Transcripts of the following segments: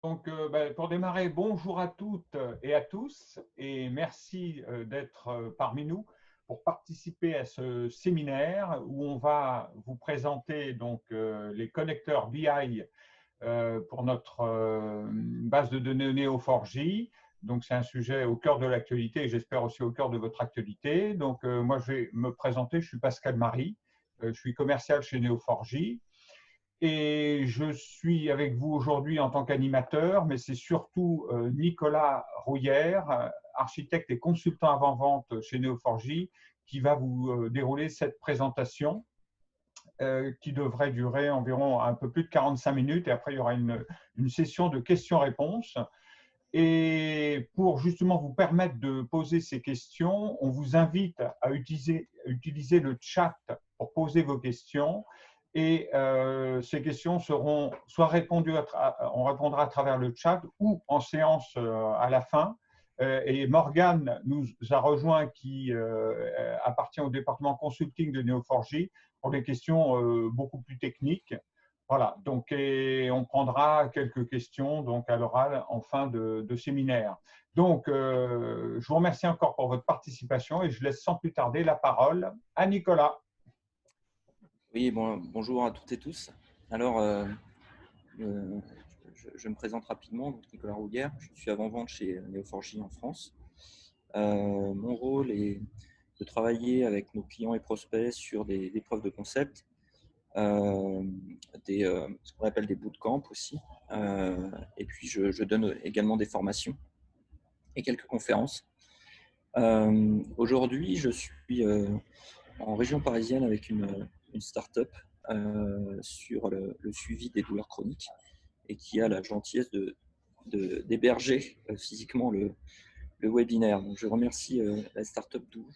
Pour démarrer, bonjour à toutes et à tous et merci d'être parmi nous pour participer à ce séminaire où on va vous présenter les connecteurs BI pour notre base de données Neo4j. Donc, c'est un sujet au cœur de l'actualité et j'espère aussi au cœur de votre actualité. Moi, je vais me présenter. Je suis Pascal Marie. Je suis commercial chez Neo4j. Et je suis avec vous aujourd'hui en tant qu'animateur, mais c'est surtout Nicolas Rouillère, architecte et consultant avant-vente chez Neo4j, qui va vous dérouler cette présentation qui devrait durer environ un peu plus de 45 minutes. Et après, il y aura une session de questions-réponses. Et pour justement vous permettre de poser ces questions, on vous invite à utiliser le chat pour poser vos questions. Et ces questions seront soit répondues, on répondra à travers le chat ou en séance à la fin. Et Morgane nous a rejoint qui appartient au département consulting de Neo4j pour des questions beaucoup plus techniques. Voilà, on prendra quelques questions à l'oral en fin de séminaire. Je vous remercie encore pour votre participation et je laisse sans plus tarder la parole à Nicolas. Oui, bonjour à toutes et tous. Alors, je me présente rapidement, donc Nicolas Rouillère, je suis avant-vente chez Neo4j en France. Mon rôle est de travailler avec nos clients et prospects sur des preuves de concept, ce qu'on appelle des bootcamps aussi. Et puis, je donne également des formations et quelques conférences. Aujourd'hui, je suis en région parisienne avec une start-up sur le suivi des douleurs chroniques et qui a la gentillesse d'héberger physiquement le webinaire. Donc, je remercie la start-up Doux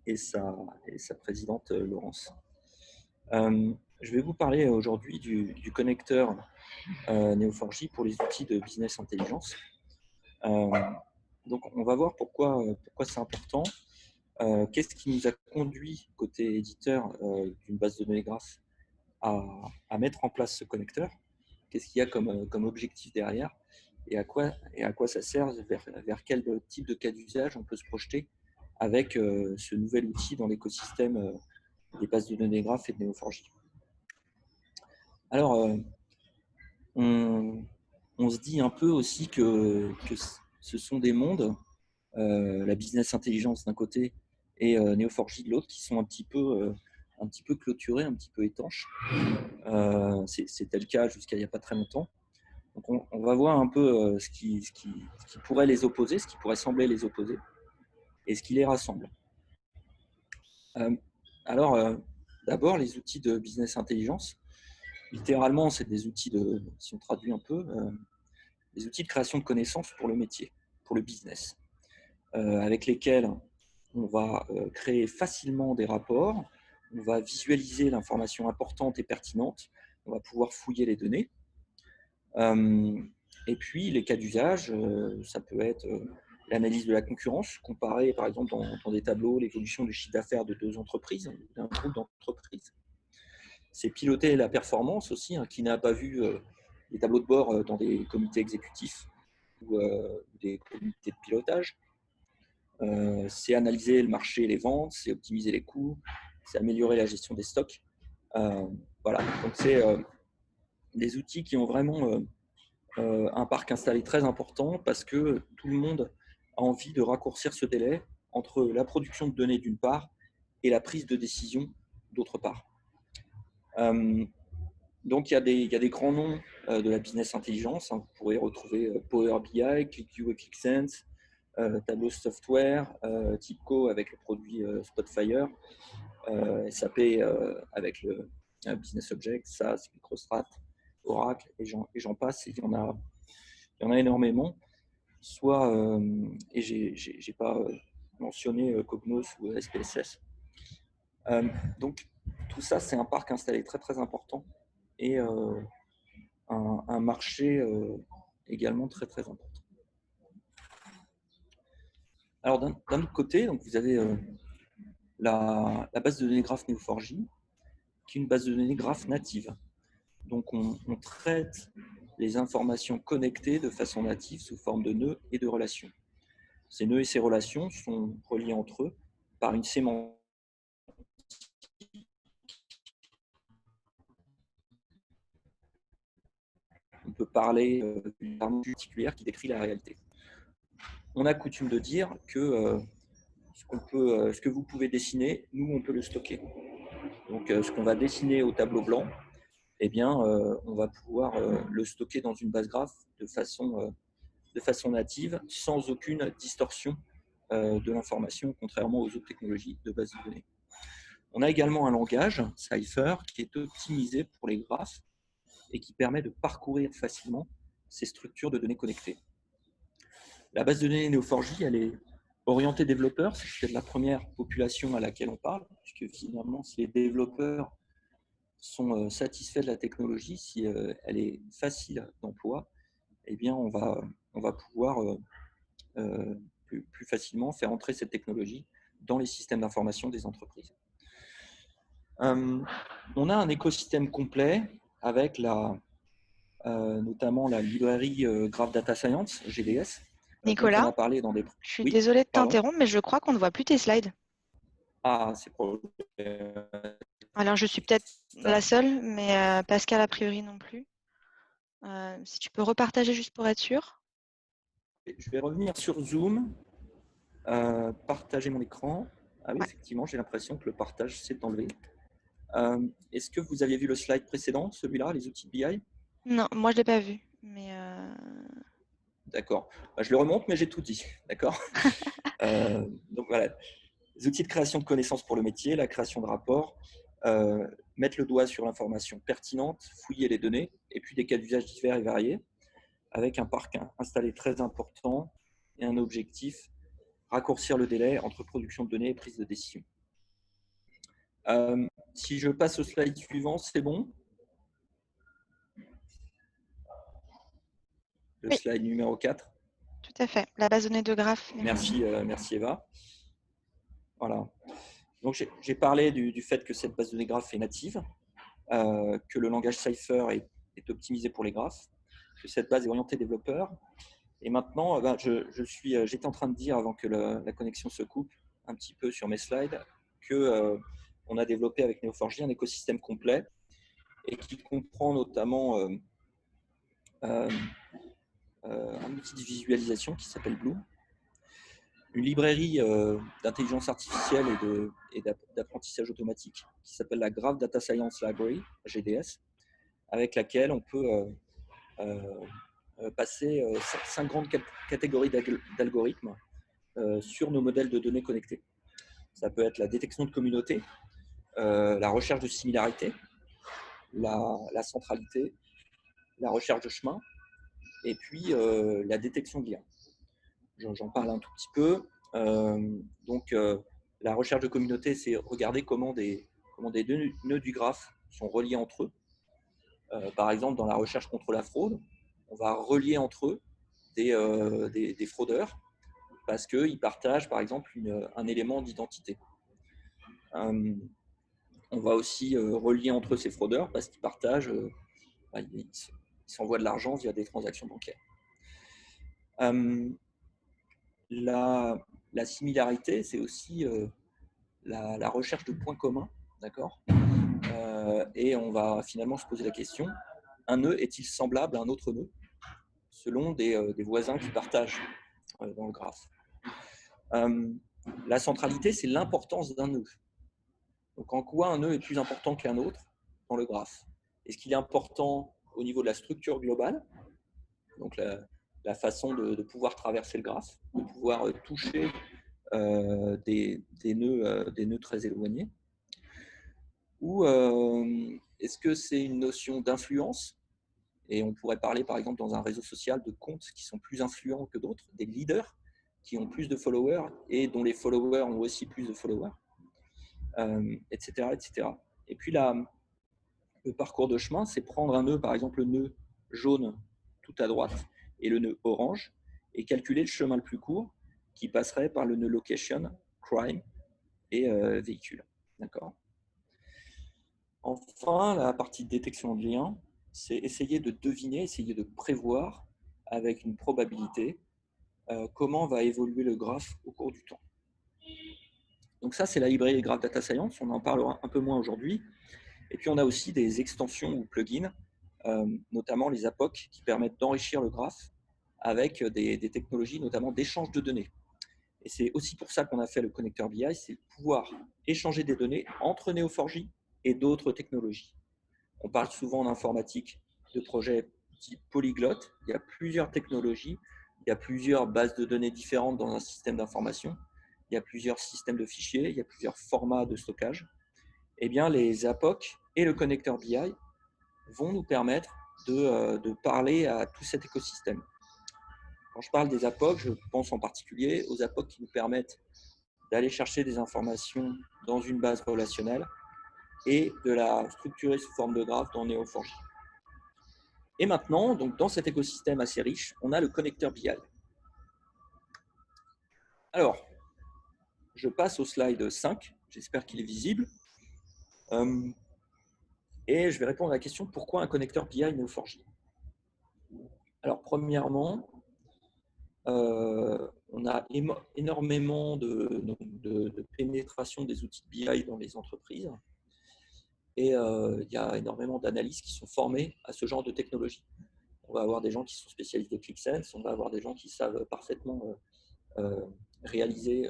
et sa présidente Laurence. Je vais vous parler aujourd'hui du connecteur Neo4j pour les outils de business intelligence. Donc, on va voir pourquoi c'est important. Qu'est-ce qui nous a conduit, côté éditeur d'une base de données graph, à mettre en place ce connecteur? Qu'est-ce qu'il y a comme objectif derrière et à quoi ça sert, vers quel type de cas d'usage on peut se projeter avec ce nouvel outil dans l'écosystème des bases de données graph et de Neo4j. Alors, on se dit un peu aussi que ce sont des mondes, la business intelligence d'un côté et Neo4j de l'autre, qui sont un petit peu clôturés, un petit peu étanches. C'était le cas jusqu'à il n'y a pas très longtemps. Donc on va voir un peu ce qui pourrait les opposer, ce qui pourrait sembler les opposer, et ce qui les rassemble. Alors, d'abord, les outils de business intelligence. Littéralement, c'est des outils si on traduit un peu, des outils de création de connaissances pour le métier, pour le business, avec lesquels on va créer facilement des rapports, on va visualiser l'information importante et pertinente, on va pouvoir fouiller les données. Et puis, les cas d'usage, ça peut être l'analyse de la concurrence, comparer par exemple dans des tableaux l'évolution du chiffre d'affaires de deux entreprises, d'un groupe d'entreprises. C'est piloter la performance aussi, qui n'a pas vu les tableaux de bord dans des comités exécutifs ou des comités de pilotage. C'est analyser le marché et les ventes, c'est optimiser les coûts, c'est améliorer la gestion des stocks. Voilà, donc c'est des outils qui ont vraiment un parc installé très important parce que tout le monde a envie de raccourcir ce délai entre la production de données d'une part et la prise de décision d'autre part. Donc il y a des grands noms de la business intelligence. Vous pourrez retrouver Power BI, ClickView et ClickSense, Tableau Software, TIBCO avec le produit Spotfire, SAP avec le Business Object, SAS, Microstrat, Oracle et j'en passe. Il y en a énormément. Et j'ai pas mentionné Cognos ou SPSS. Donc tout ça, c'est un parc installé très très important et un marché également très très important. Alors d'un autre côté, donc vous avez la base de données graph Neo4j, qui est une base de données graph native. Donc on traite les informations connectées de façon native sous forme de nœuds et de relations. Ces nœuds et ces relations sont reliés entre eux par une sémantique. On peut parler d'une arme particulière qui décrit la réalité. On a coutume de dire que ce que vous pouvez dessiner, nous, on peut le stocker. Donc, ce qu'on va dessiner au tableau blanc, eh bien, on va pouvoir le stocker dans une base graph de façon native, sans aucune distorsion de l'information, contrairement aux autres technologies de base de données. On a également un langage, Cypher, qui est optimisé pour les graphes et qui permet de parcourir facilement ces structures de données connectées. La base de données Neo4j, elle est orientée développeurs, c'est peut-être la première population à laquelle on parle, puisque finalement, si les développeurs sont satisfaits de la technologie, si elle est facile d'emploi, eh bien, on va pouvoir plus facilement faire entrer cette technologie dans les systèmes d'information des entreprises. On a un écosystème complet avec notamment la librairie Graph Data Science, GDS, dont on Nicolas, a parlé dans des... je suis Oui, désolée de pardon. t'interrompre, mais je crois qu'on ne voit plus tes slides. Ah, c'est pour... Alors, je suis peut-être la seule, mais Pascal, a priori, non plus. Si tu peux repartager juste pour être sûr. Je vais revenir sur Zoom, partager mon écran. Ah oui, Ouais. effectivement, j'ai l'impression que le partage s'est enlevé. Est-ce que vous aviez vu le slide précédent, celui-là, les outils de BI? Non, moi, je ne l'ai pas vu. Mais D'accord. Je le remonte, mais j'ai tout dit. D'accord. Donc voilà. Les outils de création de connaissances pour le métier, la création de rapports, mettre le doigt sur l'information pertinente, fouiller les données, et puis des cas d'usage divers et variés, avec un parc installé très important et un objectif, raccourcir le délai entre production de données et prise de décision. Si je passe au slide suivant, c'est bon? Le oui, slide numéro 4. tout à fait. La base de données de graphes. Merci, merci Eva. Voilà. Donc j'ai parlé du fait que cette base de données graph est native, que le langage Cypher est optimisé pour les graphes, que cette base est orientée développeur. Et maintenant, j'étais en train de dire, avant que la connexion se coupe un petit peu sur mes slides, que on a développé avec Neo4j un écosystème complet et qui comprend notamment un outil de visualisation qui s'appelle Bloom, une librairie d'intelligence artificielle et d'apprentissage automatique qui s'appelle la Graph Data Science Library, GDS, avec laquelle on peut passer 5 grandes catégories d'algorithmes sur nos modèles de données connectés. Ça peut être la détection de communautés, la recherche de similarité, la centralité, la recherche de chemin, et puis la détection de liens. J'en parle un tout petit peu. La recherche de communauté, c'est regarder comment des nœuds du graphe sont reliés entre eux. Par exemple, dans la recherche contre la fraude, on va relier entre eux des fraudeurs parce qu'ils partagent, par exemple, un élément d'identité. On va aussi relier entre eux ces fraudeurs parce qu'ils partagent, ils s'envoient de l'argent via des transactions bancaires. La similarité, c'est aussi la recherche de points communs, d'accord. Et on va finalement se poser la question, un nœud est-il semblable à un autre nœud selon des voisins qui partagent dans le graphe. La centralité, c'est l'importance d'un nœud. Donc, en quoi un nœud est plus important qu'un autre dans le graphe? Est-ce qu'il est important au niveau de la structure globale, donc la façon de pouvoir traverser le graphe, de pouvoir toucher des nœuds très éloignés? Ou est-ce que c'est une notion d'influence? Et on pourrait parler, par exemple, dans un réseau social, de comptes qui sont plus influents que d'autres, des leaders qui ont plus de followers et dont les followers ont aussi plus de followers, etc., etc. Et puis le parcours de chemin, c'est prendre un nœud, par exemple le nœud jaune tout à droite et le nœud orange, et calculer le chemin le plus court qui passerait par le nœud location, crime et véhicule. D'accord. Enfin, la partie de détection de liens, c'est essayer de deviner, essayer de prévoir avec une probabilité comment va évoluer le graphe au cours du temps. Donc ça, c'est la librairie Graph Data Science, on en parlera un peu moins aujourd'hui. Et puis on a aussi des extensions ou plugins, notamment les APOC, qui permettent d'enrichir le graphe avec des technologies, notamment d'échange de données. Et c'est aussi pour ça qu'on a fait le connecteur BI, c'est pouvoir échanger des données entre Neo4j et d'autres technologies. On parle souvent en informatique de projets type polyglotte. Il y a plusieurs technologies, il y a plusieurs bases de données différentes dans un système d'information, il y a plusieurs systèmes de fichiers, il y a plusieurs formats de stockage. Eh bien, les APOC et le connecteur BI vont nous permettre de parler à tout cet écosystème. Quand je parle des APOC, je pense en particulier aux APOC qui nous permettent d'aller chercher des informations dans une base relationnelle et de la structurer sous forme de graphe dans Neo4j. Et maintenant, donc dans cet écosystème assez riche, on a le connecteur BI. Alors, je passe au slide 5, j'espère qu'il est visible. Et je vais répondre à la question pourquoi un connecteur BI Neo4j. Alors, premièrement, on a énormément de pénétration des outils de BI dans les entreprises. Et il y a énormément d'analystes qui sont formés à ce genre de technologie. On va avoir des gens qui sont spécialistes de ClickSense, on va avoir des gens qui savent parfaitement réaliser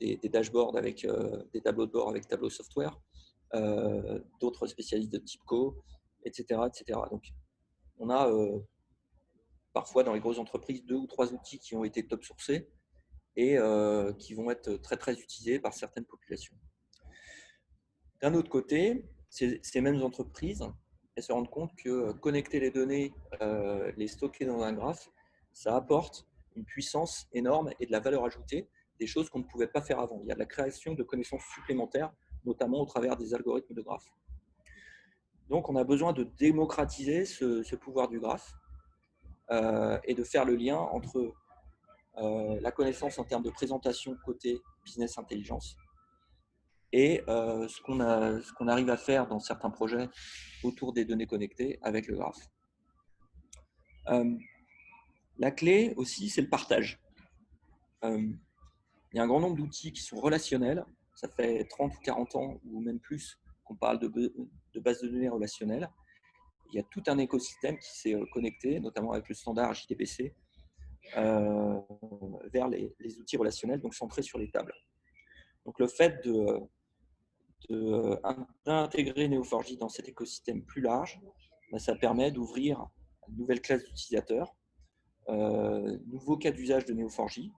des dashboards avec des tableaux de bord avec Tableau Software, d'autres spécialistes de TIBCO, etc., etc. Donc, on a parfois dans les grosses entreprises 2 ou 3 outils qui ont été top sourcés et qui vont être très très utilisés par certaines populations. D'un autre côté, ces mêmes entreprises, elles se rendent compte que connecter les données, les stocker dans un graphe, ça apporte une puissance énorme et de la valeur ajoutée, des choses qu'on ne pouvait pas faire avant. Il y a de la création de connaissances supplémentaires, notamment au travers des algorithmes de graphes. Donc, on a besoin de démocratiser ce pouvoir du graphe et de faire le lien entre la connaissance en termes de présentation côté business intelligence et ce qu'on arrive à faire dans certains projets autour des données connectées avec le graphe. La clé aussi, c'est le partage. Il y a un grand nombre d'outils qui sont relationnels. Ça fait 30 ou 40 ans ou même plus qu'on parle de bases de données relationnelles. Il y a tout un écosystème qui s'est connecté, notamment avec le standard JDBC, vers les outils relationnels, donc centrés sur les tables. Donc le fait d'intégrer Neo4j dans cet écosystème plus large, ça permet d'ouvrir une nouvelle classe d'utilisateurs, nouveau cas d'usage de Neo4j,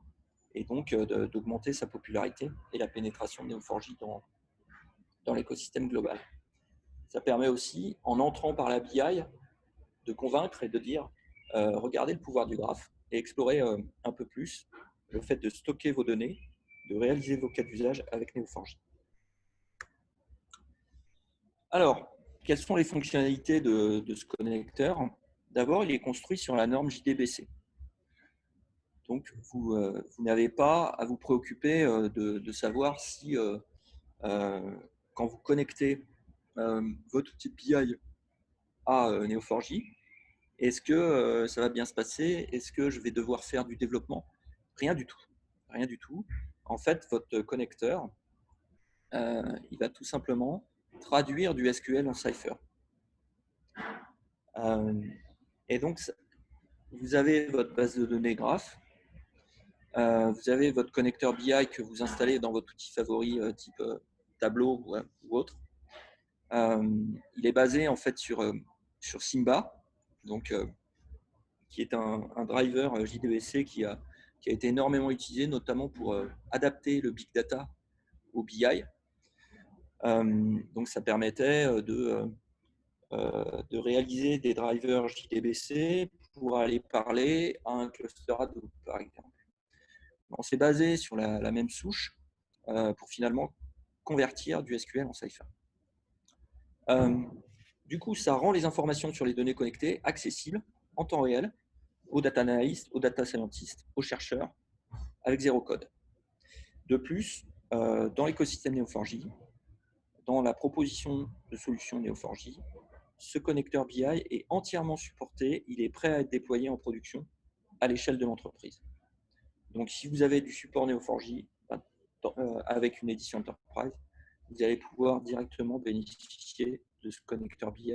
et donc d'augmenter sa popularité et la pénétration de Neo4j dans l'écosystème global. Ça permet aussi, en entrant par la BI, de convaincre et de dire regardez le pouvoir du graphe et explorer un peu plus le fait de stocker vos données, de réaliser vos cas d'usage avec Neo4j. Alors, quelles sont les fonctionnalités de ce connecteur? D'abord, il est construit sur la norme JDBC. Donc, vous n'avez pas à vous préoccuper de savoir si, quand vous connectez votre outil de BI à Neo4j, est-ce que ça va bien se passer? Est-ce que je vais devoir faire du développement? Rien du tout. Rien du tout. En fait, votre connecteur, il va tout simplement traduire du SQL en Cypher. Et donc, vous avez votre base de données graph, vous avez votre connecteur BI que vous installez dans votre outil favori type Tableau ou autre. Il est basé en fait sur Simba, donc, qui est un driver JDBC qui a été énormément utilisé, notamment pour adapter le big data au BI. Donc, ça permettait de réaliser des drivers JDBC pour aller parler à un cluster Hadoop, par exemple. On s'est basé sur la même souche pour finalement convertir du SQL en Cypher. Du coup, ça rend les informations sur les données connectées accessibles en temps réel aux data analystes, aux data scientists, aux chercheurs, avec zéro code. De plus, dans l'écosystème Neo4j, dans la proposition de solutions Neo4j, ce connecteur BI est entièrement supporté, il est prêt à être déployé en production à l'échelle de l'entreprise. Donc, si vous avez du support Neo4j avec une édition Enterprise, vous allez pouvoir directement bénéficier de ce connecteur BI.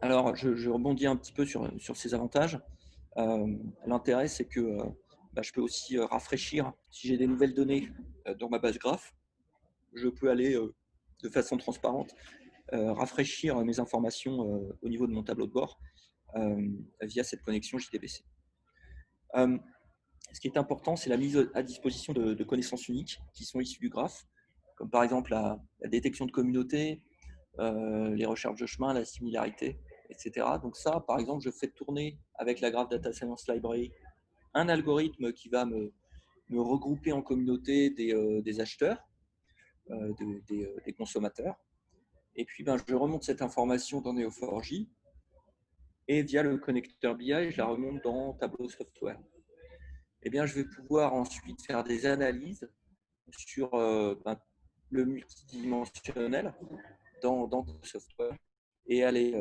Alors, je rebondis un petit peu sur ces avantages. L'intérêt, c'est que je peux aussi rafraîchir. Si j'ai des nouvelles données dans ma base graph, je peux aller de façon transparente rafraîchir mes informations au niveau de mon tableau de bord via cette connexion JDBC. Ce qui est important, c'est la mise à disposition de connaissances uniques qui sont issues du graphe, comme par exemple la détection de communautés, les recherches de chemin, la similarité, etc. Donc ça, par exemple, je fais tourner avec la Graph Data Science Library un algorithme qui va me regrouper en communauté des acheteurs, des consommateurs. Et puis, je remonte cette information dans Neo4j et via le connecteur BI, je la remonte dans Tableau Software. Eh bien, je vais pouvoir ensuite faire des analyses sur le multidimensionnel dans Tableau Software et aller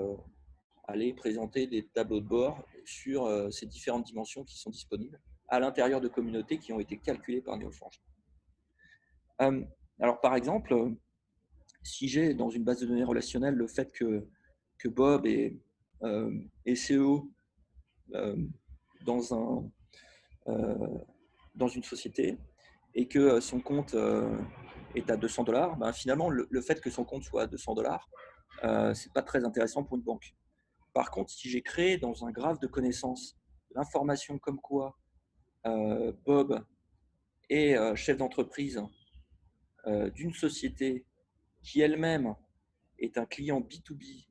présenter des tableaux de bord sur ces différentes dimensions qui sont disponibles à l'intérieur de communautés qui ont été calculées par Neo4j. Alors, par exemple, si j'ai dans une base de données relationnelle le fait que Bob est CEO dans une société et que son compte est à $200, finalement, le fait que son compte soit à $200, ce n'est pas très intéressant pour une banque. Par contre, si j'ai créé dans un graphe de connaissances l'information comme quoi Bob est chef d'entreprise d'une société qui elle-même est un client B2B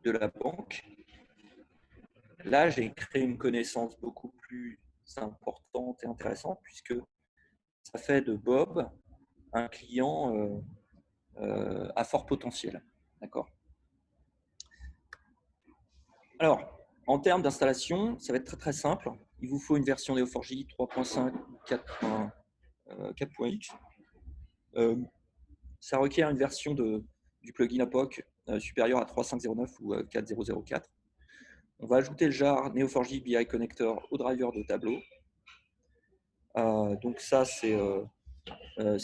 de la banque, là, j'ai créé une connaissance beaucoup plus importante et intéressante puisque ça fait de Bob un client à fort potentiel. D'accord ? Alors, en termes d'installation, ça va être très très simple. Il vous faut une version Neo4j 3.5 ou 4.x. Ça requiert une version du plugin APOC supérieure à 3.5.09 ou 4.0.04. On va ajouter le jar Neo4j BI Connector au driver de Tableau. Donc ça, c'est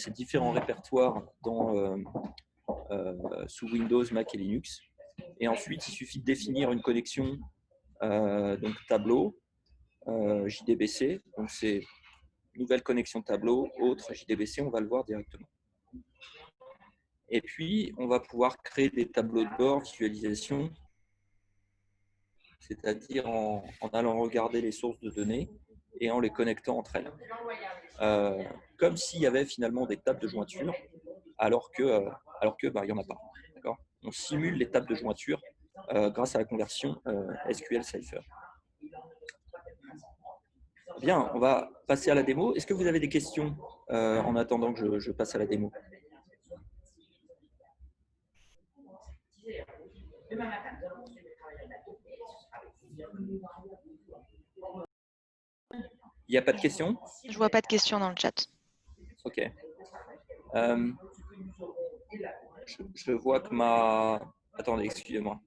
différents répertoires sous Windows, Mac et Linux. Et ensuite, il suffit de définir une connexion donc Tableau, JDBC. Donc c'est nouvelle connexion Tableau, autre JDBC, on va le voir directement. Et puis, on va pouvoir créer des tableaux de bord, visualisation, c'est-à-dire en allant regarder les sources de données et en les connectant entre elles. Comme s'il y avait finalement des tables de jointure, alors que il n'y en a pas. On simule les tables de jointure grâce à la conversion SQL Cypher. Bien, on va passer à la démo. Est-ce que vous avez des questions en attendant que je passe à la démo ? Il n'y a pas de questions ? Je ne vois pas de questions dans le chat. Ok. Je vois que ma... Attendez, excusez-moi.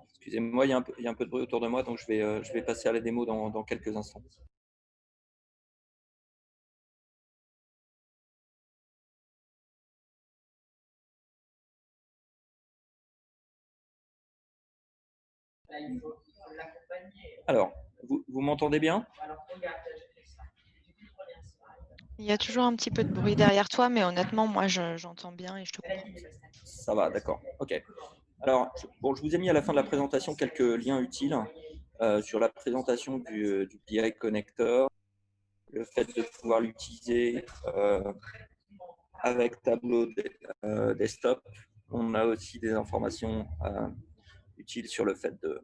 Excusez-moi, il y a un peu de bruit autour de moi, donc je vais passer à la démo dans quelques instants. Alors, vous m'entendez bien ? Il y a toujours un petit peu de bruit derrière toi, mais honnêtement, moi, j'entends bien et je te comprends. Ça va, d'accord. Ok. Alors, je vous ai mis à la fin de la présentation quelques liens utiles sur la présentation du BI Connector, le fait de pouvoir l'utiliser avec Tableau Desktop. On a aussi des informations utiles sur le fait de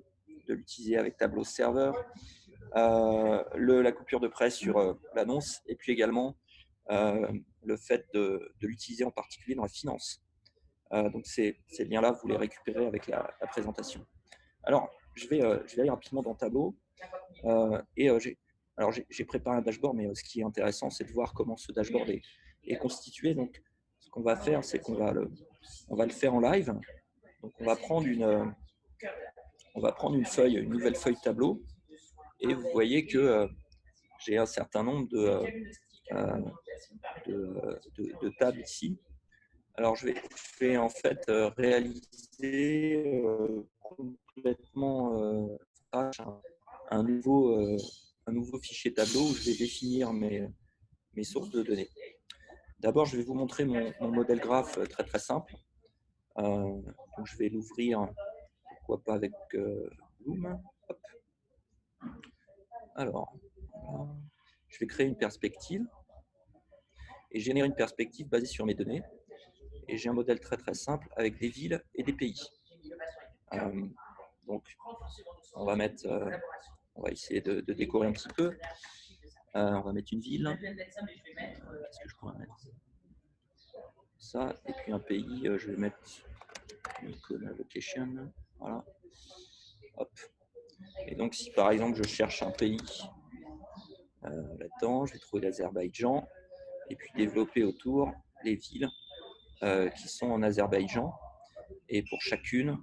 l'utiliser avec Tableau Serveur. la coupure de presse sur l'annonce, et puis également le fait de l'utiliser en particulier dans la finance. Donc ces liens-là, vous les récupérez avec la présentation. Alors, je vais aller rapidement dans Tableau. J'ai préparé un dashboard, mais ce qui est intéressant, c'est de voir comment ce dashboard est constitué. Donc, ce qu'on va faire, c'est qu'on va le faire en live. Donc, on va prendre une nouvelle feuille Tableau, et vous voyez que j'ai un certain nombre de tables ici. Alors, je vais en fait réaliser complètement un nouveau fichier tableau où je vais définir mes sources de données. D'abord, je vais vous montrer mon modèle graphe très très simple. Donc, je vais l'ouvrir, pourquoi pas avec Bloom. Hop. Alors, je vais créer une perspective et générer une perspective basée sur mes données. Et j'ai un modèle très très simple avec des villes et des pays. Donc, on va essayer de décorer un petit peu. On va mettre une ville. Qu'est-ce que je pourrais mettre? Ça, et puis un pays, je vais mettre la location. Voilà. Hop. Et donc, si par exemple je cherche un pays là-dedans, je vais trouver l'Azerbaïdjan et puis développer autour les villes qui sont en Azerbaïdjan. Et pour chacune,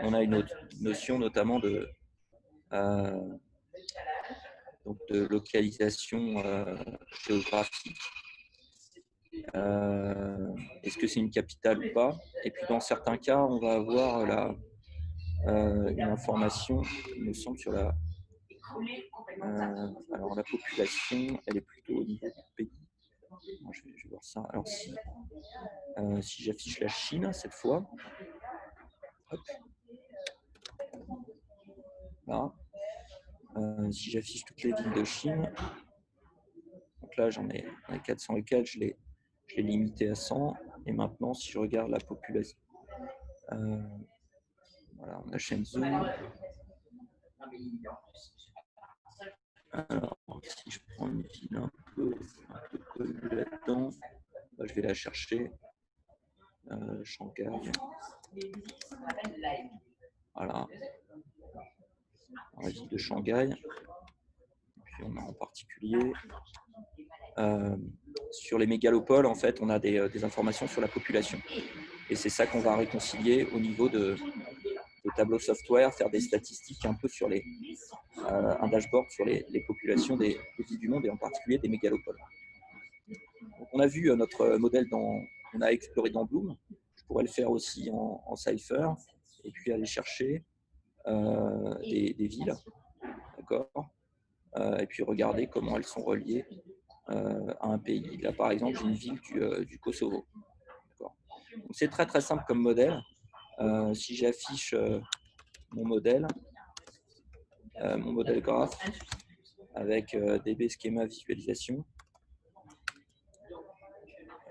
on a une autre notion notamment de localisation géographique. Est-ce que c'est une capitale ou pas? Et puis dans certains cas, on va avoir une information, il me semble, sur alors la population, elle est plutôt au niveau du pays. Bon, je vais voir ça. Alors si j'affiche la Chine cette fois, hop. Là. Si j'affiche toutes les villes de Chine, donc là j'en ai 400 et quelques, je l'ai limité à 100. Et maintenant, si je regarde la population, voilà, on a Shenzhou. Alors, si je prends une ville un peu connue là-dedans, je vais la chercher. Shanghai. Voilà. La ville de Shanghai. Et puis on a en particulier sur les mégalopoles, en fait, on a des informations sur la population. Et c'est ça qu'on va réconcilier au niveau de tableaux software, faire des statistiques un peu sur un dashboard sur les populations des villes du monde et en particulier des mégalopoles. Donc, on a vu notre modèle on a exploré dans Bloom. Je pourrais le faire aussi en Cypher et puis aller chercher des villes, d'accord, et puis regarder comment elles sont reliées à un pays. Là, par exemple, j'ai une ville du Kosovo. C'est très très simple comme modèle. Si j'affiche mon modèle graphe avec DB schéma visualisation,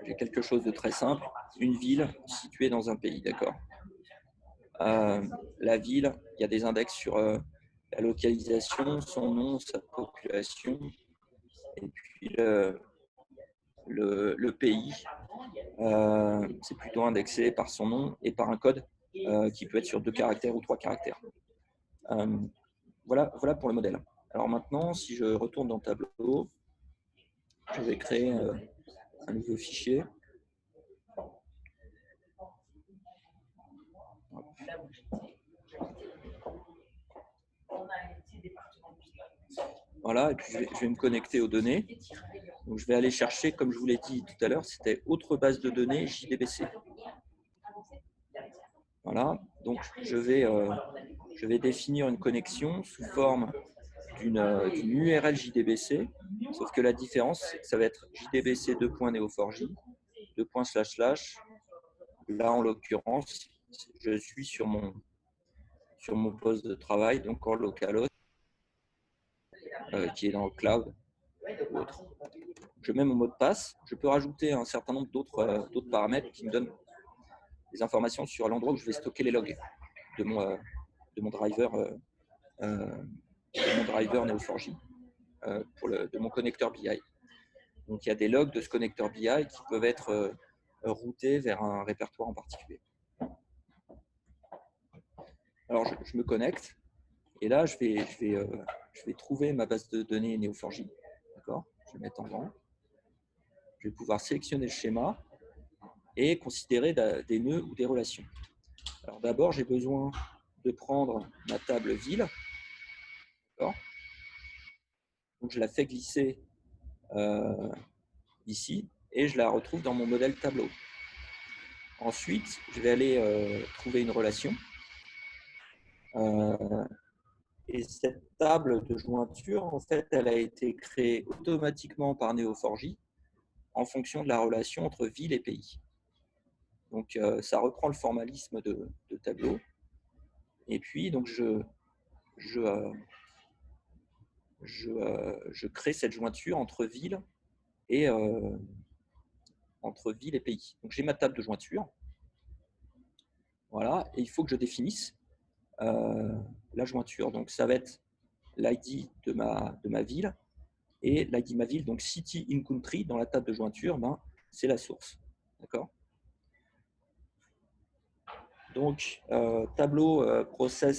j'ai quelque chose de très simple, une ville située dans un pays, d'accord. La ville, il y a des index sur la localisation, son nom, sa population, et puis le pays, c'est plutôt indexé par son nom et par un code qui peut être sur 2 caractères ou 3 caractères. Voilà pour le modèle. Alors maintenant, si je retourne dans Tableau, je vais créer un nouveau fichier. Voilà, et puis je vais me connecter aux données. Donc, je vais aller chercher, comme je vous l'ai dit tout à l'heure, c'était autre base de données JDBC. Voilà, donc je vais définir une connexion sous forme d'une URL JDBC, sauf que la différence, c'est que ça va être JDBC .neo4j, //. Là, en l'occurrence, je suis sur mon poste de travail, donc en localhost, qui est dans le cloud ou autre. Je mets mon mot de passe. Je peux rajouter un certain nombre d'autres paramètres qui me donnent des informations sur l'endroit où je vais stocker les logs de mon driver de mon driver Neo4j, de mon connecteur BI. Donc, il y a des logs de ce connecteur BI qui peuvent être routés vers un répertoire en particulier. Alors, je me connecte et là, je vais trouver ma base de données Neo4j. D'accord ? Je vais mettre en grand. Je vais pouvoir sélectionner le schéma et considérer des nœuds ou des relations. Alors, d'abord, j'ai besoin de prendre ma table ville. D'accord ? Donc, je la fais glisser ici et je la retrouve dans mon modèle tableau. Ensuite, je vais aller trouver une relation. Et cette table de jointure, en fait, elle a été créée automatiquement par Neo4j en fonction de la relation entre ville et pays. Donc, ça reprend le formalisme de tableau. Et puis, donc, je crée cette jointure entre ville et pays. Donc, j'ai ma table de jointure. Voilà, et il faut que je définisse la jointure. Donc, ça va être l'ID de ma ville et l'ID de ma ville, donc City in Country, dans la table de jointure, ben, c'est la source. D'accord ? Donc, tableau procède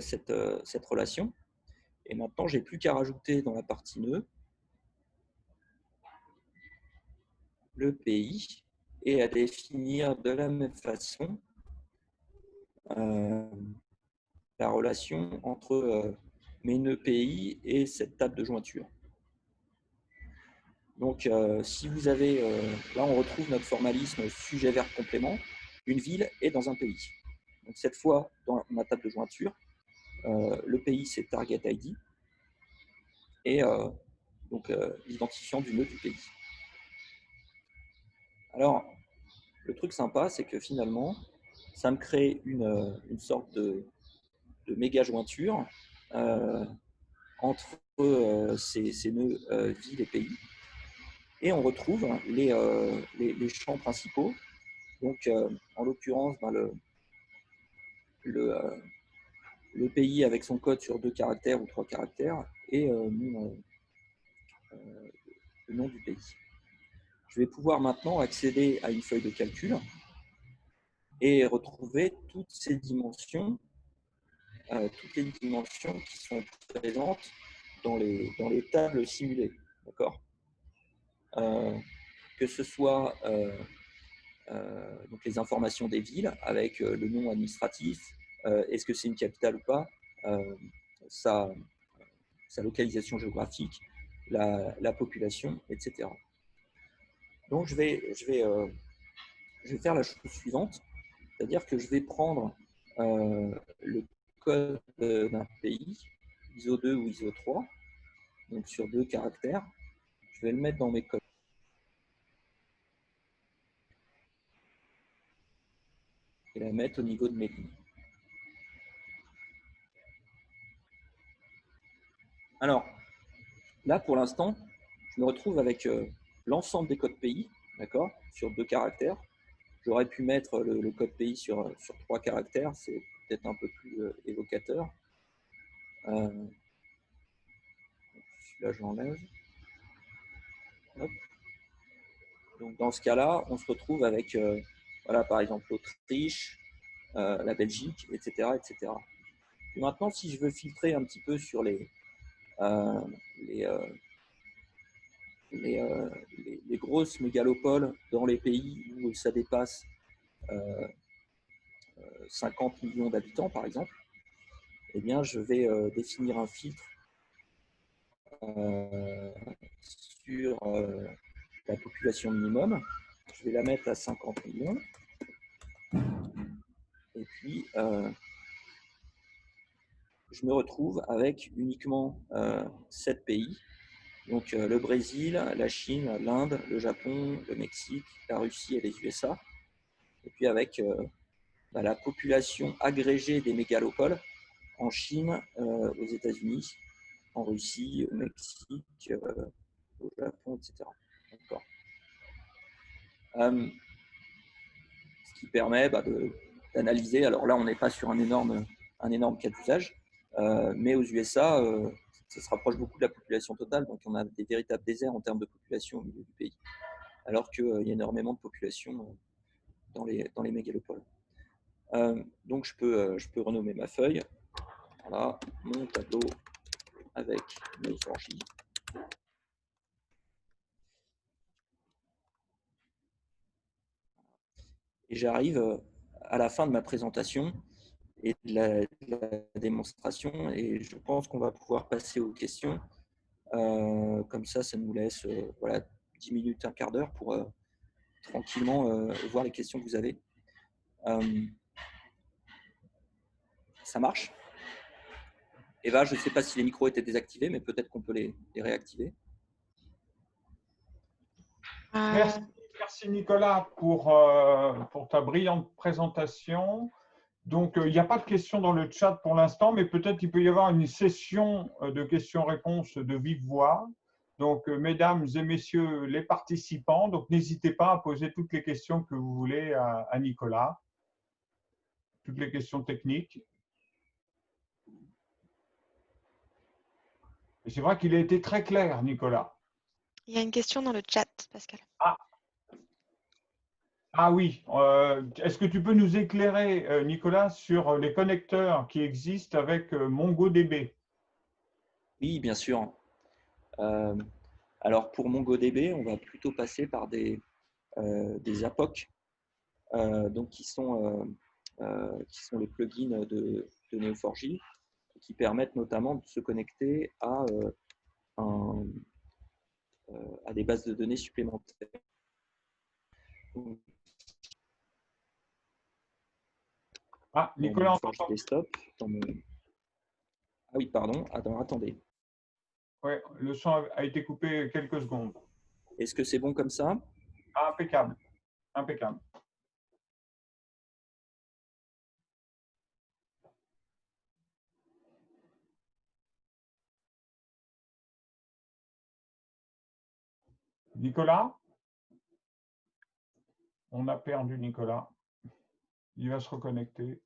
cette relation. Et maintenant, je n'ai plus qu'à rajouter dans la partie nœud le pays et à définir de la même façon la relation entre mes nœuds pays et cette table de jointure. Donc, si vous avez, là, on retrouve notre formalisme sujet-verbe complément. Une ville est dans un pays. Donc, cette fois, dans ma table de jointure, le pays, c'est Target ID et l'identifiant du nœud du pays. Alors, le truc sympa, c'est que finalement, ça me crée une sorte de méga jointure entre ces nœuds ville et pays. Et on retrouve les champs principaux. Donc, en l'occurrence, ben, le pays avec son code sur 2 caractères ou 3 caractères et le nom du pays. Je vais pouvoir maintenant accéder à une feuille de calcul et retrouver toutes les dimensions qui sont présentes dans les tables simulées. D'accord ? Que ce soit donc les informations des villes avec le nom administratif, est-ce que c'est une capitale ou pas, sa localisation géographique, la population, etc. Donc, je vais faire la chose suivante, c'est-à-dire que je vais prendre le code d'un pays, ISO 2 ou ISO 3, donc sur 2 caractères, je vais le mettre dans mes codes. Et la mettre au niveau de mes lignes. Alors, là, pour l'instant, je me retrouve avec l'ensemble des codes pays, d'accord, sur 2 caractères. J'aurais pu mettre le code pays sur 3 caractères, c'est peut-être un peu plus évocateur. Celui-là, je l'enlève. Donc, dans ce cas-là, on se retrouve avec, voilà, par exemple, l'Autriche, la Belgique, etc., etc. Et maintenant, si je veux filtrer un petit peu sur les grosses mégalopoles dans les pays où ça dépasse 50 millions d'habitants, par exemple, eh bien, je vais définir un filtre sur la population minimum. Je vais la mettre à 50 millions. Et puis, je me retrouve avec uniquement 7 pays. Donc, le Brésil, la Chine, l'Inde, le Japon, le Mexique, la Russie et les USA. Et puis, avec la population agrégée des mégalopoles en Chine, aux États-Unis, en Russie, au Mexique, au Japon, etc. D'accord. Ce qui permet d'analyser. Alors là, on n'est pas sur un énorme cas d'usage, Mais aux USA, ça se rapproche beaucoup de la population totale, donc on a des véritables déserts en termes de population au milieu du pays, alors qu'il y a énormément de population dans les mégalopoles. Donc je peux renommer ma feuille. Voilà, mon tableau avec Neo4j. Et j'arrive à la fin de ma présentation et de la démonstration, et je pense qu'on va pouvoir passer aux questions. Comme ça nous laisse 10 minutes, un quart d'heure pour tranquillement voir les questions que vous avez. Ça marche? Eva, je ne sais pas si les micros étaient désactivés, mais peut-être qu'on peut les réactiver. Merci Nicolas pour ta brillante présentation. Donc, il n'y a pas de questions dans le chat pour l'instant, mais peut-être qu'il peut y avoir une session de questions-réponses de vive voix. Donc, mesdames et messieurs les participants, donc n'hésitez pas à poser toutes les questions que vous voulez à Nicolas, toutes les questions techniques. Et c'est vrai qu'il a été très clair, Nicolas. Il y a une question dans le chat, Pascal. Ah oui, est-ce que tu peux nous éclairer, Nicolas, sur les connecteurs qui existent avec MongoDB? Oui, bien sûr. Alors pour MongoDB, on va plutôt passer par des APOC, donc qui sont les plugins de Neo4j, qui permettent notamment de se connecter à des bases de données supplémentaires. Ah, Nicolas, desktop, Ah oui, pardon. Attendez. Oui, le son a été coupé quelques secondes. Est-ce que c'est bon comme ça? Ah, impeccable. Impeccable. Nicolas? On a perdu Nicolas. Il va se reconnecter.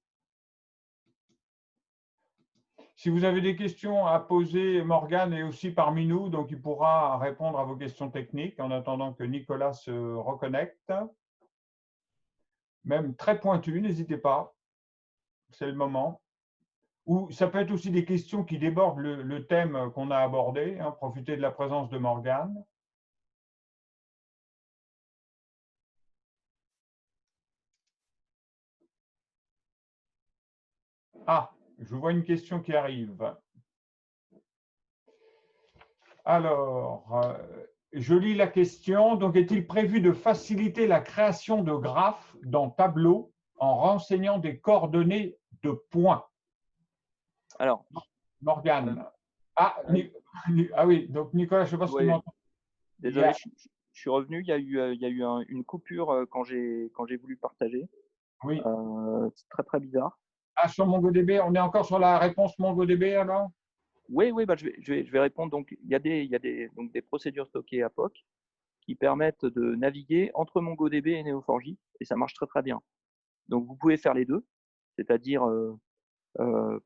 Si vous avez des questions à poser, Morgane est aussi parmi nous, donc il pourra répondre à vos questions techniques en attendant que Nicolas se reconnecte. Même très pointues, n'hésitez pas. C'est le moment. Ou ça peut être aussi des questions qui débordent le thème qu'on a abordé. Profitez de la présence de Morgane. Ah, je vois une question qui arrive. Alors, je lis la question. Donc, est-il prévu de faciliter la création de graphes dans Tableau en renseignant des coordonnées de points? Alors, Morgane. Ah oui, donc Nicolas, je ne sais pas si tu m'entends. Désolé, je suis revenu. Il y a eu une coupure quand j'ai voulu partager. Oui. C'est très, très bizarre. Ah, sur MongoDB, on est encore sur la réponse MongoDB alors? Oui, je vais répondre. Donc, il y a des procédures stockées APOC qui permettent de naviguer entre MongoDB et Neo4j, et ça marche très, très bien. Donc, vous pouvez faire les deux, c'est-à-dire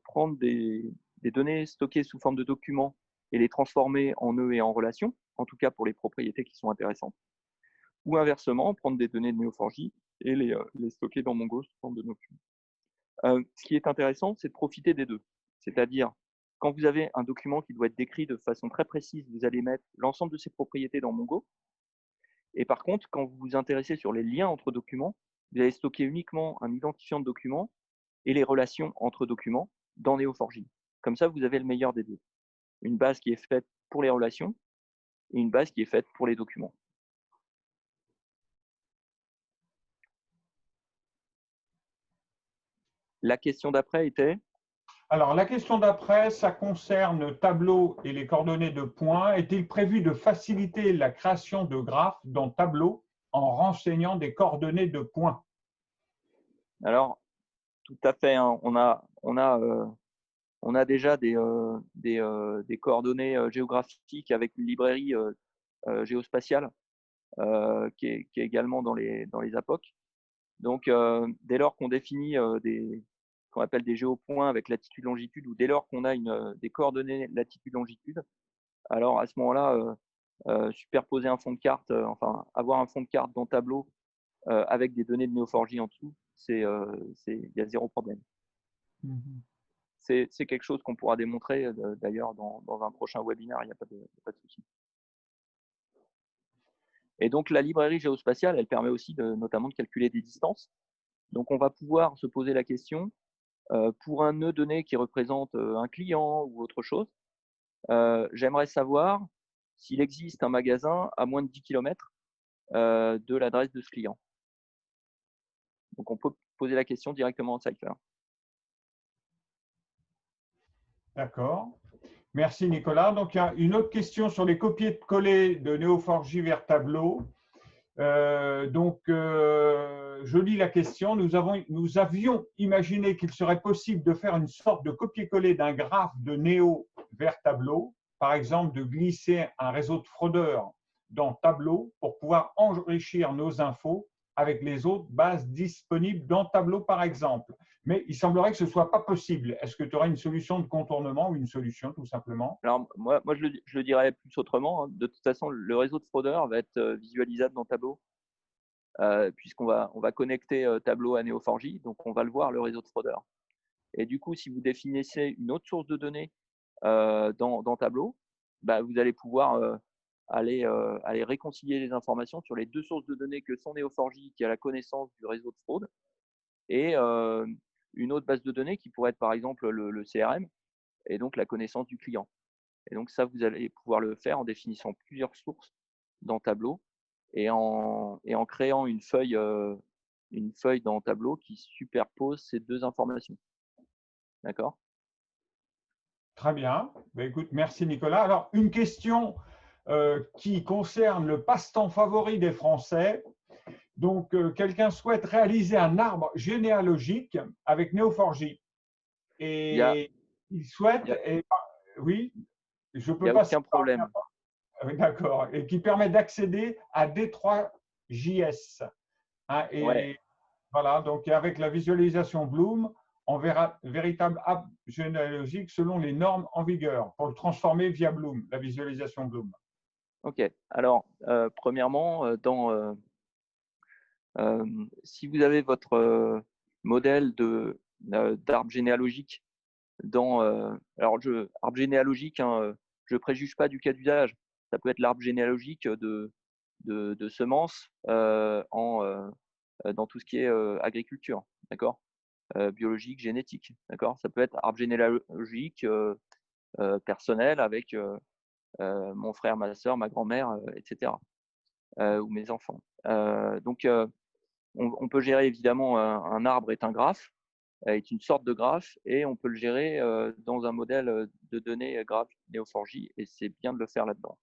prendre des données stockées sous forme de documents et les transformer en nœuds et en relations, en tout cas pour les propriétés qui sont intéressantes. Ou inversement, prendre des données de Neo4j et les stocker dans Mongo sous forme de documents. Ce qui est intéressant, c'est de profiter des deux. C'est-à-dire, quand vous avez un document qui doit être décrit de façon très précise, vous allez mettre l'ensemble de ses propriétés dans Mongo. Et par contre, quand vous vous intéressez sur les liens entre documents, vous allez stocker uniquement un identifiant de document et les relations entre documents dans Neo4j. Comme ça, vous avez le meilleur des deux. Une base qui est faite pour les relations et une base qui est faite pour les documents. La question d'après était? Alors, la question d'après, ça concerne Tableau et les coordonnées de points. Est-il prévu de faciliter la création de graphes dans Tableau en renseignant des coordonnées de points? Alors, tout à fait. Hein. On a déjà des coordonnées géographiques avec une librairie géospatiale qui est également dans les APOC. Donc, dès lors qu'on définit qu'on appelle des géopoints avec latitude, longitude, ou dès lors qu'on a des coordonnées latitude, longitude, alors à ce moment-là, superposer un fond de carte, enfin avoir un fond de carte dans Tableau avec des données de Neo4j en dessous, il y a zéro problème. C'est quelque chose qu'on pourra démontrer d'ailleurs dans un prochain webinaire, il n'y a pas de souci. Et donc la librairie géospatiale, elle permet aussi notamment de calculer des distances. Donc on va pouvoir se poser la question, pour un nœud donné qui représente un client ou autre chose, j'aimerais savoir s'il existe un magasin à moins de 10 km de l'adresse de ce client. Donc on peut poser la question directement en Cypher. D'accord. Merci Nicolas. Donc il y a une autre question sur les copier-coller de Neo4j vers Tableau. Je lis la question. Nous avions imaginé qu'il serait possible de faire une sorte de copier-coller d'un graphe de Neo vers Tableau, par exemple de glisser un réseau de fraudeurs dans Tableau pour pouvoir enrichir nos infos avec les autres bases disponibles dans Tableau, par exemple. Mais il semblerait que ce ne soit pas possible. Est-ce que tu aurais une solution de contournement ou une solution, tout simplement? Alors, moi je le dirais plus autrement. De toute façon, le réseau de fraudeurs va être visualisable dans Tableau, puisqu'on va connecter Tableau à Neo4j, donc on va le voir, le réseau de fraudeurs. Et du coup, si vous définissez une autre source de données dans Tableau, bah, vous allez pouvoir aller réconcilier les informations sur les deux sources de données que sont Neo4j, qui a la connaissance du réseau de fraude, et une autre base de données qui pourrait être par exemple le CRM, et donc la connaissance du client. Et donc ça, vous allez pouvoir le faire en définissant plusieurs sources dans Tableau et en créant une feuille dans Tableau qui superpose ces deux informations. D'accord? Très bien. Ben, écoute, merci Nicolas. Alors, une question qui concerne le passe-temps favori des Français. Donc, quelqu'un souhaite réaliser un arbre généalogique avec Neo4j. Et il souhaite, oui, je Il peux n'y a passer aucun problème. D'accord. Et qui permet d'accéder à D3JS. Hein, et Ouais. voilà, donc avec la visualisation Bloom, on verra véritable app généalogique selon les normes en vigueur pour le transformer via Bloom, la visualisation Bloom. Ok. Alors, premièrement, si vous avez votre modèle d'arbre généalogique alors arbre généalogique, hein, je préjuge pas du cas d'usage. Ça peut être l'arbre généalogique de semences dans tout ce qui est agriculture, d'accord, biologique, génétique, d'accord. Ça peut être arbre généalogique personnel avec mon frère, ma soeur, ma grand-mère, etc. Ou mes enfants. Donc on peut gérer évidemment un arbre est un graphe, est une sorte de graphe, et on peut le gérer dans un modèle de données graphe Neo4j, et c'est bien de le faire là-dedans.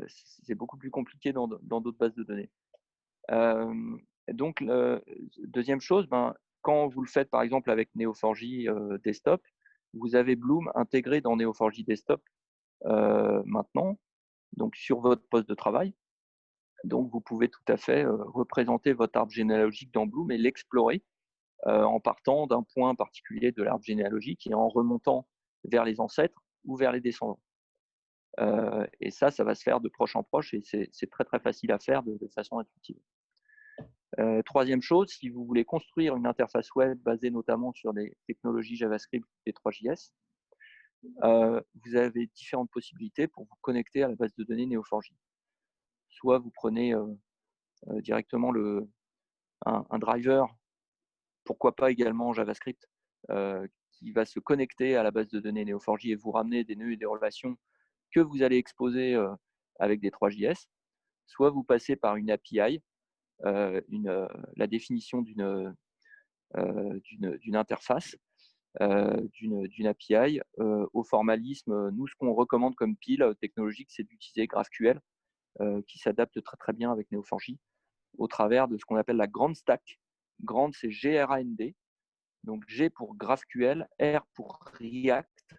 C'est beaucoup plus compliqué dans d'autres bases de données. Donc, deuxième chose, quand vous le faites par exemple avec Neo4j Desktop, vous avez Bloom intégré dans Neo4j Desktop maintenant, donc sur votre poste de travail. Donc, vous pouvez tout à fait représenter votre arbre généalogique dans Bloom et l'explorer en partant d'un point particulier de l'arbre généalogique et en remontant vers les ancêtres ou vers les descendants. Et ça va se faire de proche en proche, et c'est très très facile à faire de façon intuitive. Troisième chose, si vous voulez construire une interface web basée notamment sur des technologies JavaScript et 3JS, vous avez différentes possibilités pour vous connecter à la base de données Neo4j. Soit vous prenez directement un driver, pourquoi pas également en JavaScript, qui va se connecter à la base de données Neo4j et vous ramener des nœuds et des relations que vous allez exposer avec des 3JS. Soit vous passez par une API, la définition d'une interface, d'une API au formalisme. Nous, ce qu'on recommande comme pile technologique, c'est d'utiliser GraphQL, qui s'adapte très très bien avec Neo4j au travers de ce qu'on appelle la Grand Stack. Grand, c'est G-R-A-N-D. Donc G pour GraphQL, R pour React,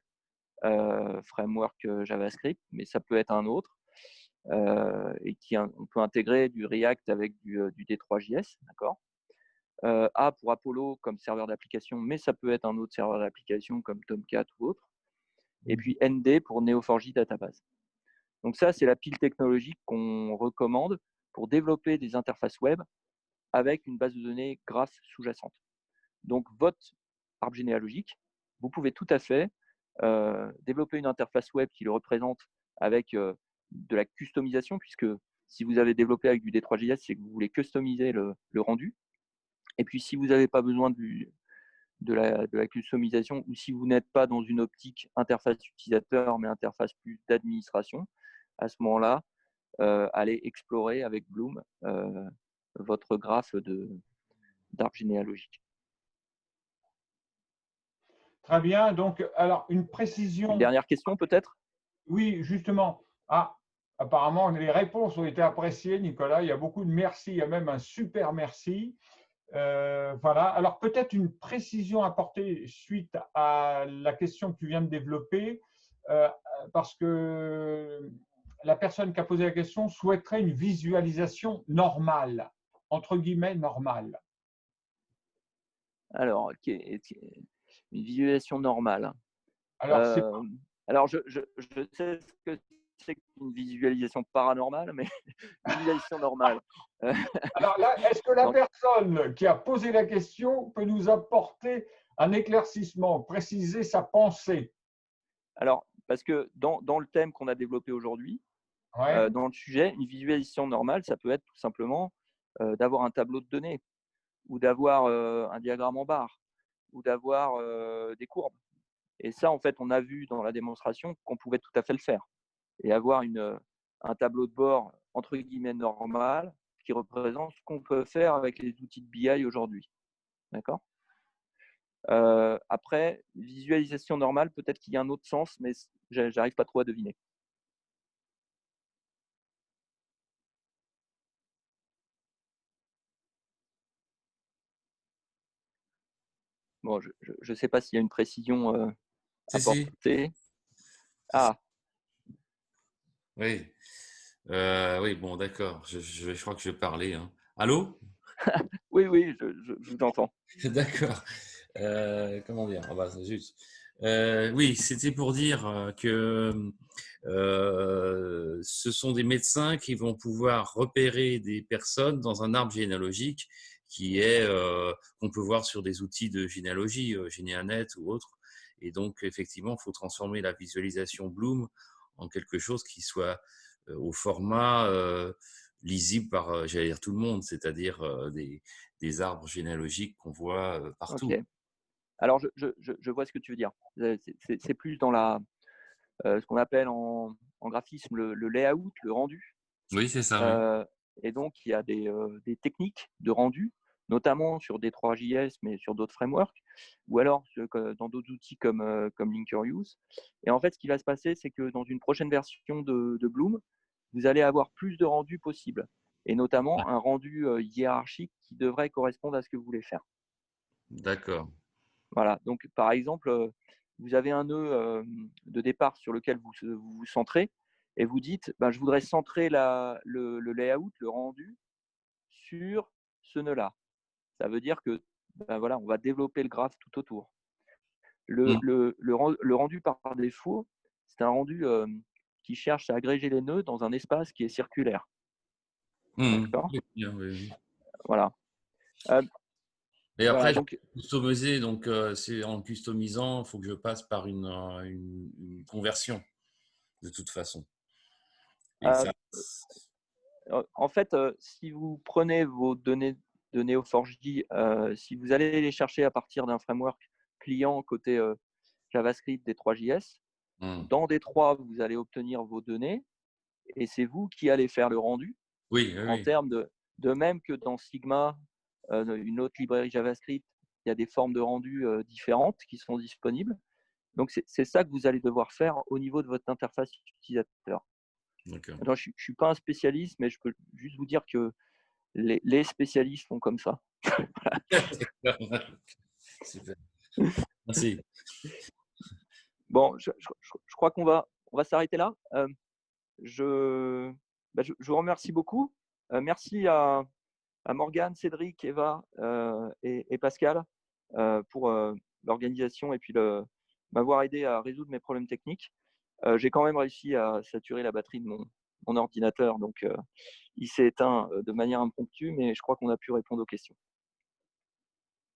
framework JavaScript, mais ça peut être un autre. Et on peut intégrer du React avec du D3JS, d'accord. A pour Apollo comme serveur d'application, mais ça peut être un autre serveur d'application comme Tomcat ou autre. Et puis ND pour Neo4j Database. Donc ça, c'est la pile technologique qu'on recommande pour développer des interfaces web avec une base de données graph sous-jacente. Donc votre arbre généalogique, vous pouvez tout à fait développer une interface web qui le représente avec de la customisation, puisque si vous avez développé avec du D3JS, c'est que vous voulez customiser le rendu. Et puis, si vous n'avez pas besoin de la customisation, ou si vous n'êtes pas dans une optique interface utilisateur, mais interface plus d'administration, à ce moment-là, allez explorer avec Bloom votre graphe d'arbre généalogique. Très bien. Donc, alors, une précision. Une dernière question, peut-être? Oui, justement. Ah, apparemment, les réponses ont été appréciées, Nicolas. Il y a beaucoup de merci. Il y a même un super merci. Voilà. Alors, peut-être une précision apportée suite à la question que tu viens de développer, parce que la personne qui a posé la question souhaiterait une visualisation normale, entre guillemets normale. Alors, une visualisation normale. Alors, je sais ce que c'est qu'une visualisation paranormale, mais visualisation normale. Alors là, est-ce que la personne qui a posé la question peut nous apporter un éclaircissement, préciser sa pensée? Alors, parce que dans le thème qu'on a développé aujourd'hui, dans le sujet, une visualisation normale, ça peut être tout simplement d'avoir un tableau de données, ou d'avoir un diagramme en barre, ou d'avoir des courbes. Et ça, en fait, on a vu dans la démonstration qu'on pouvait tout à fait le faire. Et avoir un tableau de bord, entre guillemets, normal, qui représente ce qu'on peut faire avec les outils de BI aujourd'hui. D'accord ? Après, visualisation normale, peut-être qu'il y a un autre sens, mais j'arrive pas trop à deviner. Bon, je ne sais pas s'il y a une précision apportée. Ah. Oui. Oui, bon, d'accord. Je crois que je vais parler. Hein. Allô? Oui, je vous entends. D'accord. Comment dire? Oh, bah, juste. Oui, c'était pour dire que ce sont des médecins qui vont pouvoir repérer des personnes dans un arbre généalogique qui est qu'on peut voir sur des outils de généalogie, Généanet ou autre. Et donc, effectivement, il faut transformer la visualisation Bloom en quelque chose qui soit au format lisible par, j'allais dire, tout le monde, c'est-à-dire des arbres généalogiques qu'on voit partout. Okay. Alors, je vois ce que tu veux dire. C'est plus dans ce qu'on appelle en graphisme le layout, le rendu. Oui, c'est ça. Oui. Et donc, il y a des techniques de rendu, notamment sur D3JS, mais sur d'autres frameworks, ou alors dans d'autres outils comme Linkeruse. Et en fait, ce qui va se passer, c'est que dans une prochaine version de Bloom, vous allez avoir plus de rendus possibles, et notamment un rendu hiérarchique qui devrait correspondre à ce que vous voulez faire. D'accord. Voilà. Donc, par exemple, vous avez un nœud de départ sur lequel vous vous centrez, et vous dites, je voudrais centrer le layout, le rendu, sur ce nœud-là. Ça veut dire que voilà, on va développer le graphe tout autour. Le rendu par défaut, c'est un rendu qui cherche à agréger les nœuds dans un espace qui est circulaire. D'accord ? Oui. Voilà. Et après, voilà, donc, customiser, donc c'est en customisant, il faut que je passe par une conversion, de toute façon. En fait, si vous prenez vos données de Neo4j, si vous allez les chercher à partir d'un framework client côté JavaScript D3JS, dans D3, vous allez obtenir vos données et c'est vous qui allez faire le rendu. En termes de même que dans Sigma, une autre librairie JavaScript, il y a des formes de rendu différentes qui sont disponibles. Donc, c'est ça que vous allez devoir faire au niveau de votre interface utilisateur. Alors, je ne suis pas un spécialiste, mais je peux juste vous dire que les spécialistes font comme ça. Super. Merci. Bon, je crois qu'on va s'arrêter là. Je vous remercie beaucoup. Merci à à Morgane, Cédric, Eva et Pascal pour l'organisation et puis m'avoir aidé à résoudre mes problèmes techniques. J'ai quand même réussi à saturer la batterie de mon ordinateur, donc il s'est éteint de manière impromptue, mais je crois qu'on a pu répondre aux questions.